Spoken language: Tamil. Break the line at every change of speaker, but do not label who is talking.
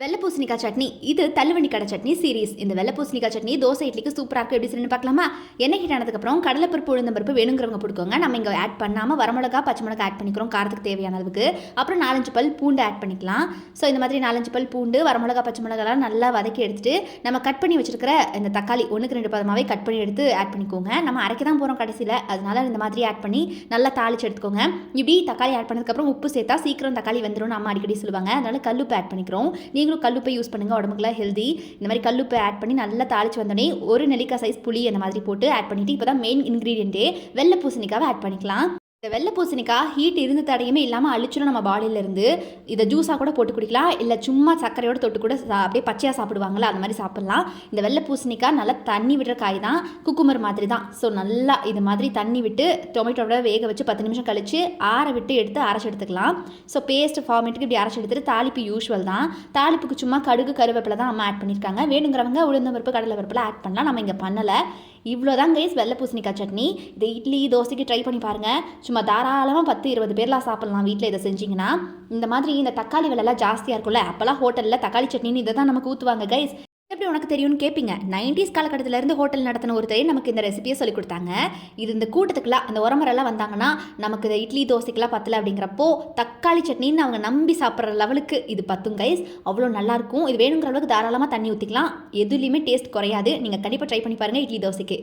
வெள்ளை பூசணிக்காய் சட்னி இது தள்ளுவண்டி கடை சட்னி சீரீஸ். இந்த வெள்ளை பூசணிக்காய் சட்னி தோசை இட்லிக்கு சூப்பராக இருக்கும். எப்படி செய்யணும்னு பார்க்கலாமா? எண்ணெய் ஹீட் ஆனதுக்கப்புறம் கடலைப்பருப்பு உளுந்தம்பருப்பு வேணுங்கிறவங்க போட்டுக்கோங்க. நம்ம இங்கே ஆட் பண்ணாமல் வரமிளகா பச்சை மிளகா ஆட் பண்ணிக்கிறோம் காரத்துக்கு தேவையான அளவுக்கு. அப்புறம் 4-5 பல் பூண்டு ஆட் பண்ணிக்கலாம். ஸோ இந்த மாதிரி 4-5 பல் பூண்டு வரமிளகா பச்சை மிளகாலாம் நல்லா வதக்கி எடுத்துட்டு நம்ம கட் பண்ணி வச்சிருக்கிற இந்த தக்காளி 1-2 பதமாகவே கட் பண்ணி எடுத்து ஆட் பண்ணிக்கோங்க. நம்ம அரைக்க தான் போகிறோம் கடைசியில், அதனால இந்த மாதிரி ஆட் பண்ணி நல்லா தாளிச்சு எடுத்துக்கோங்க. இப்படி தக்காளி ஆட் பண்ணதுக்கப்புறம் உப்பு சேர்த்தா சீக்கிரம் தக்காளி வந்துடும் நம்ம அடிக்கடி சொல்லுவாங்க. அதனால கல்லுப்பு ஆட் பண்ணிக்கிறோம். நீங்களும் கல்லுப்பை யூஸ் பண்ணுங்க, உடம்புக்குலாம் ஹெல்தி. இந்த மாதிரி கல்லுப்பு ஆட் பண்ணி நல்லா தாளிச்சு வந்தோடனே ஒரு நெல்லிக்காய் சைஸ் புளி அந்த மாதிரி போட்டு ஆட் பண்ணிட்டு இப்போ தான் மெயின் இன்க்ரீடியன்ட்டே வெள்ளை பூசணிக்காவை ஆட் பண்ணிக்கலாம். இந்த வெள்ளை பூசணிக்காய் ஹீட் இருந்து தடையுமே இல்லாமல் அழிச்சிடும் நம்ம பாடியிலேருந்து. இதை ஜூஸாக கூட போட்டு குடிக்கலாம், இல்லை சும்மா சர்க்கரையோடு தொட்டு கூட அப்படியே பச்சையாக சாப்பிடுவாங்களா அந்த மாதிரி சாப்பிட்லாம். இந்த வெள்ளை பூசணிக்காய் நல்லா தண்ணி விடுற காய் தான், குக்குமர் மாதிரி தான். ஸோ நல்லா இது மாதிரி தண்ணி விட்டு டொமேட்டோட வேக வச்சு 10 நிமிஷம் கழித்து ஆற விட்டு எடுத்து அரைச்சி எடுத்துக்கலாம். ஸோ பேஸ்ட் ஃபார்மேட்டுக்கு இப்படி அரைச்சி எடுத்துட்டு தாளிப்பு யூஸ்வல் தான். தாளிப்புக்கு சும்மா கடுகு கருவேப்பிலை தான் அம்மா ஆட் பண்ணியிருக்காங்க. வேணுங்கிறவங்க உளுந்தம்பருப்பு கடலை பருப்புலாம் ஆட் பண்ணலாம், நம்ம இங்கே பண்ணலை. இவ்வளோதான் கைஸ் வெள்ளை பூசணிக்காய் சட்னி. இதை இட்லி தோசைக்கு ட்ரை பண்ணி பாருங்கள். சும்மா தாராளமாக 10-20 பேர்லாம் சாப்பிட்லாம் வீட்டில் இதை செஞ்சிங்கன்னா. இந்த மாதிரி இந்த தக்காளி விலைலாம் ஜாஸ்தியாக இருக்கும்ல, அப்போல்லாம் ஹோட்டலில் தக்காளி சட்னின்னு இதை தான் நமக்கு ஊற்றுவாங்க கைஸ். எப்படி உனக்கு தெரியும்னு கேட்பீங்க. 90s காலகட்டத்திலேருந்து ஹோட்டல் நடத்தின ஒருத்தரே நமக்கு இந்த ரெசிபியை சொல்லிக் கொடுத்தாங்க. இது இந்த கூட்டத்துக்குலாம் அந்த உரமரெல்லாம் வந்தாங்கன்னா நமக்கு இந்த இட்லி தோசைக்கெல்லாம் பத்தலை அப்படிங்கிறப்போ தக்காளி சட்னின்னு அவங்க நம்பி சாப்பிட்ற லெவலுக்கு இது பத்தும் கைஸ். அவ்வளோ நல்லாயிருக்கும். இது வேணுங்கிற அளவுக்கு தாராளமாக தண்ணி ஊற்றிக்கலாம், எதுலேயுமே டேஸ்ட் குறையாது. நீங்கள் கண்டிப்பாக ட்ரை பண்ணி பாருங்கள் இட்லி தோசைக்கு.